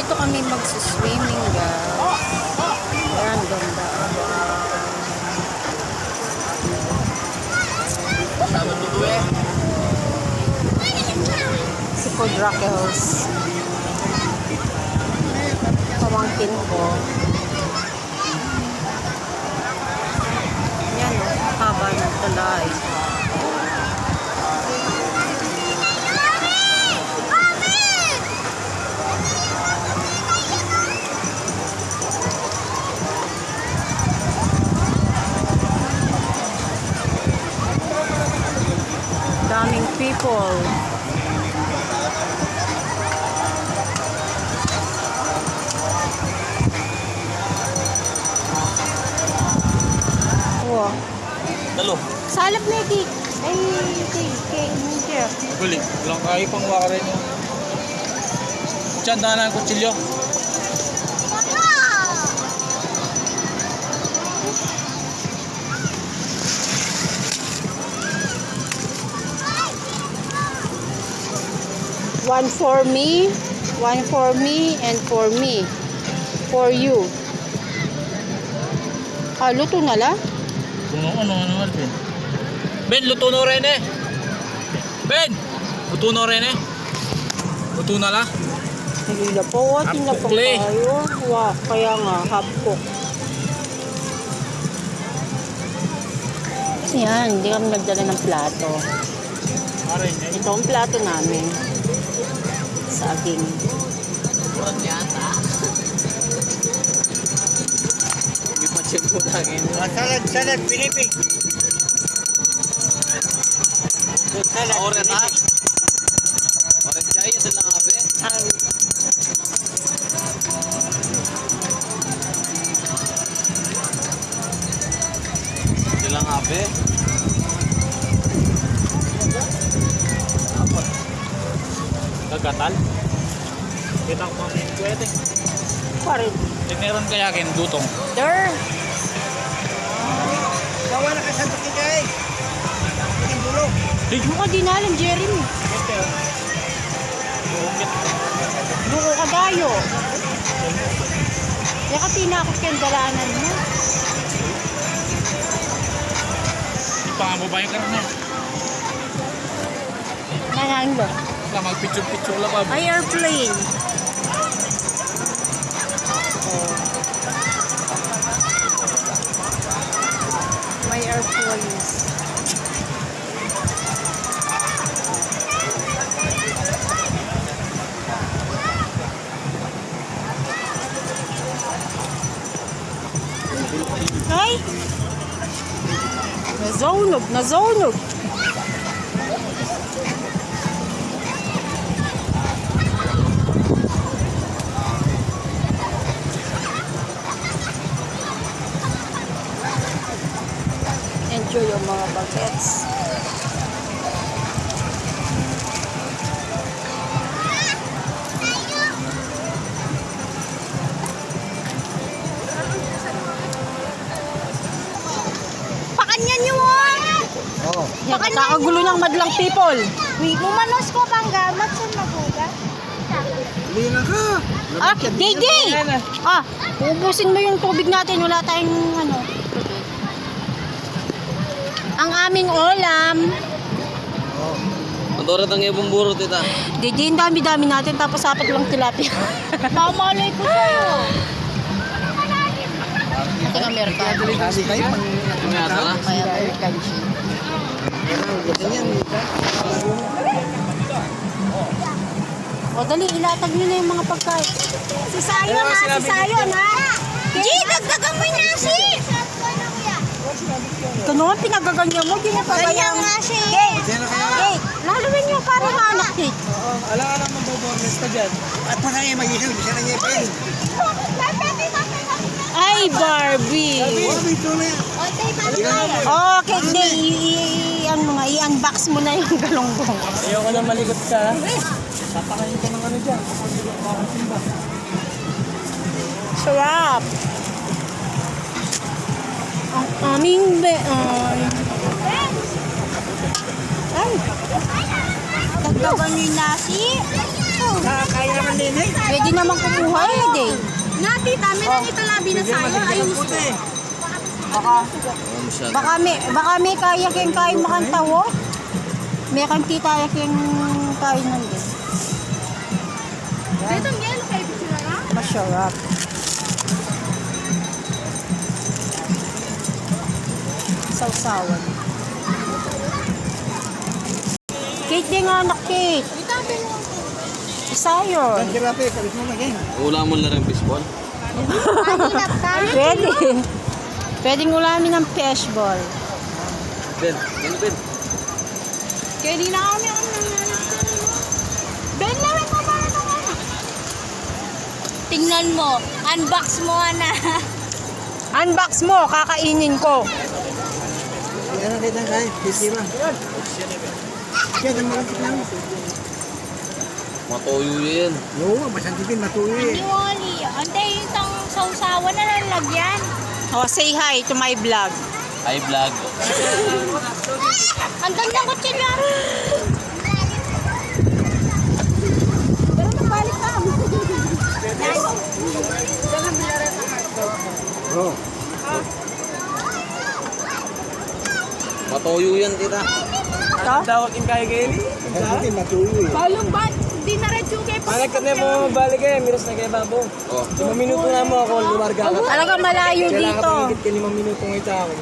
Dito kami magsiswimming, guys. Ayan, ganda. Si Food Rockels. Pamangkin ko. Yan, haba ng tulay. Daming people. Wow. Dalo. Salap na yung ay, hindi. Buli. Walang kayo pang waka rin yun. Diyan, daan ng kutsilyo. One for me, and for me. For you. Ah, luto na la? Ano, Ben? Ben, luto na rin eh. Ben! Luto na rin eh. Luto na la. Hindi na po, watin na po Hapkok, Le. kayo. Wow, kaya nga, hapkok. Yan, hindi kami nagdala ng plato. Ito ang plato namin. Saging. Burat yata. Hindi pa check mo lagi. Salad, Pilipin. Salad, Oret ha? Oret siya yun lang abe. Ay, Yun lang abe. Apa? Kagatal? Kita ko mga pwede. parin. Meron kaya akin dutong. There. Gawa na ka sa tukigay. Ang bulong. Mukha dinalim, Jeremy. Buko ka dayo. Kaya ka tinakot kayong dalanan mo. Pangababayan ka na. Nanaan ba? Wala magpicture-picture lang ba? Ay, airplane. Oh. May airplanes. Ay! Nazonog. Enjoy yung mga bagets. Pakanyan nyo Oo. Yan, kakagulo ng madlang people. Umanos ko bang gamat sa maguga? Hindi na ka. Ah, Gigi! Ah, ubusin mo yung tubig natin. Wala tayong ano. Ang aming ulam. Madorat ang ibang buro, tita. Gigi, ang dami-dami natin. Tapos apat lang tilapia. Mamalay ko sa'yo. Ito nga Amerikano. Kasi kayo pang Tumiyata na. Kaya Amerikano siya. ganyan. O dali, ilatag nyo na yung mga pagkain. Si Sayon ha, si Sayon ha. G, dagdagan mo yung nasi. Ito naman, pinagaganyan mo. Hindi na Ganyan pabayaan. nga siya. Sino kaya? Hey, lalawin nyo parang anak eh. Alang-alang mabobornes ka dyan. At pa na ngayon mag-isip. Bisa na ngayon pa yun. Ay, Barbie. Oh, dito na yan. Okay, hindi. I-unbox mo na yung galonggong. Ayoko na maligot ka. Tatakayin ko ng ano dyan. Sarap. Ang aming bean. Ay. Dagdagan yung nasi. Kaya naman din eh. Pwede naman kumuha Dami na nito labi na sayo. Ayos ko. Baka may kaya kayong kain makantawo. May kanti kaya kayong kain nandun. Dito ang yelo kay Bichura. Masarap. Sausawan. Kate din nga anak, Kate. Isa yun. Ang grabe, kalit mo na game. Ula mo na rin baseball. Mahirap ka. Pwede. Pwedeng ulamin ng fishball. Ben, ano Ben? Kaya di na kami ang nanganap. Ben, lawin mo para ito nga. Tingnan mo. Unbox mo, Ana. Unbox mo, kakainin ko. Ano kita kay? Busy ba? Yan, ang malapit lang. Matoyo yan. Oo, masantipin, matuloy Hindi, eh. Wally. Antay yung sausawan na lalagyan. Oh, say hi to my vlog. Hi vlog. Ang ganda ko sila. Pero nagbalik ka. Oo. Matoyo yan, tita. Masantipin, matuloy eh. Balong ba? Di na rin yung kay Panak ka na mo balik eh, miras na kay Babo. Oh. 5 minuto na mo ako, lumarga ka. Talaga malayo Kailangan dito. ka pumigit ka 5 minuto ng ita ako.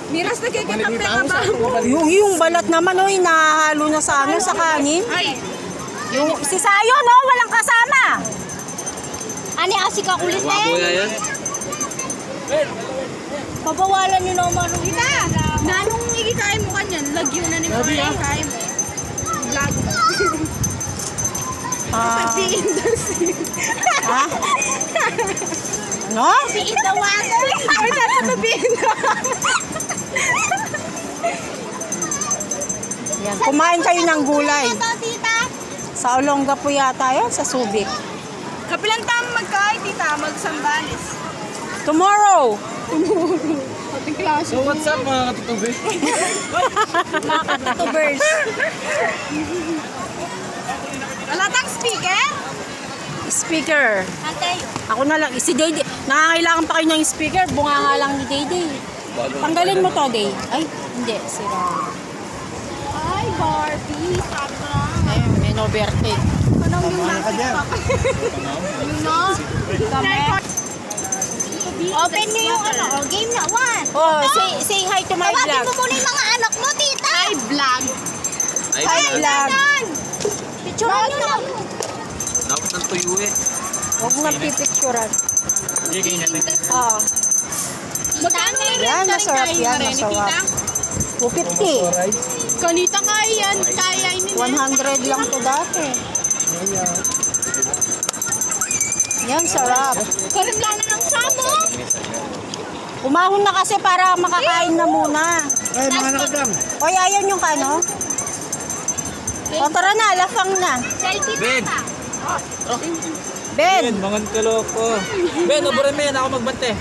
Miras na kay Balik ni Pao sa ako balik. Yung balat naman, oh, hinahalo na sa ano, sa kanin. Yung si Sayo, no, walang kasama. Ani, asik ka kulit Wapo eh. yan. Pabawalan nyo naman. Ika! Nanong ikikain mo kanyan, lagyo na ni mga ikikain mo. Vlog mo. Ha? Ano? Si Itawagan. Ay, sasabihin na. Yan. Kumain kayo ng gulay. Ito, tita. Sa Olonga po yata yun, sa Subic. Kapilang tama magkain, tita. Magsambales. Tomorrow! Ating klase. So what's up mga katutubi? Mga katutubers. Wala tang speaker? Speaker. Antay. Ako na lang. Si Dayday. Nangangailangan pa kayo ng speaker. Bunga nga lang ni Dayday. Tanggalin mo to, Day. Ay, hindi. Sira. Ay, Barbie. Sabi ko lang. Ay, may no verte. Anong yung Ka dyan. Yun no? Kami. Open nyo yung ano, game na. One. Oh, say hi to my Tawagin vlog. mo muna yung mga anak mo, tita. Hi, vlog. Hi, vlog. Picture nyo lang. Dapat ng tuyo eh. Huwag na pipicturan. Ah, Magkano na rin? yan, masarap yan, masarap. 250. Kanita kaya yan. Kaya ini 100 lang to dati. Yan, sarap. Karimlana ng samo. Umahon na kasi para makakain na muna. Ay, mga nakadam. Oy, ayaw yung kano? O, tara na, lafang na. Selfie Ben. pa. Ben, Mga kaloko. Ben, obore men, ako magbante.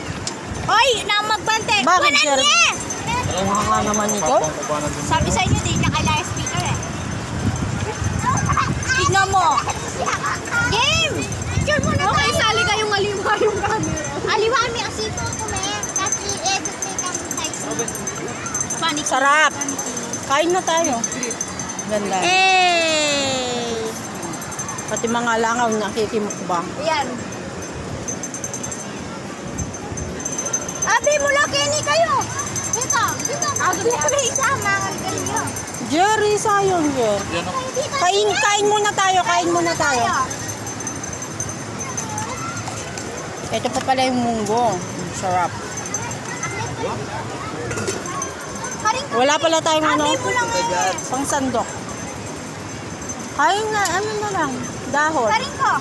Oy, na magbante. Bakit, Wanan sir? niya. mga nga naman ito. Sabi sa inyo, di niya kailangan speaker eh. Tignan mo. Game! Picture mo na. Okay, sali kayong aliwa yung camera. Aliwa mi asito ko me. Kasi i-edit mo kang text. Panic. Sarap. Kain na tayo. Ganda. Eh. Pati mga langaw nakikimukbang. Yan. Abi mula Kenny kayo. Dito, dito. Abi mo isama kayo. Jerry, sayang yun. Kain muna tayo, kain muna tayo. Ito pa pala yung munggo. Sarap. Wala pala tayong ano, Abi mo lang eh. pang sandok. Kain na, ano na lang, dahon. Karin ko.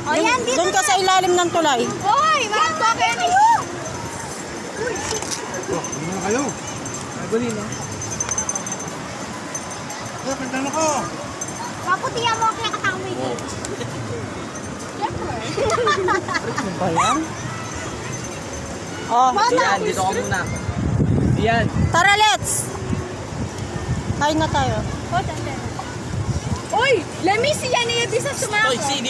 O yan, dito Doon ka sa ilalim ng tulay. Hoy, mahal ko Kenny. Oh, ano na kayo? Guli no? Oh, pagdano ko. Paputihan mo kaya katang mo ito. Ano ba yan? Oh, Yan, dito ka muna. Yan. tara let's! Kain na tayo. Uy, let me see yan niya sa sumako. Oy, sini.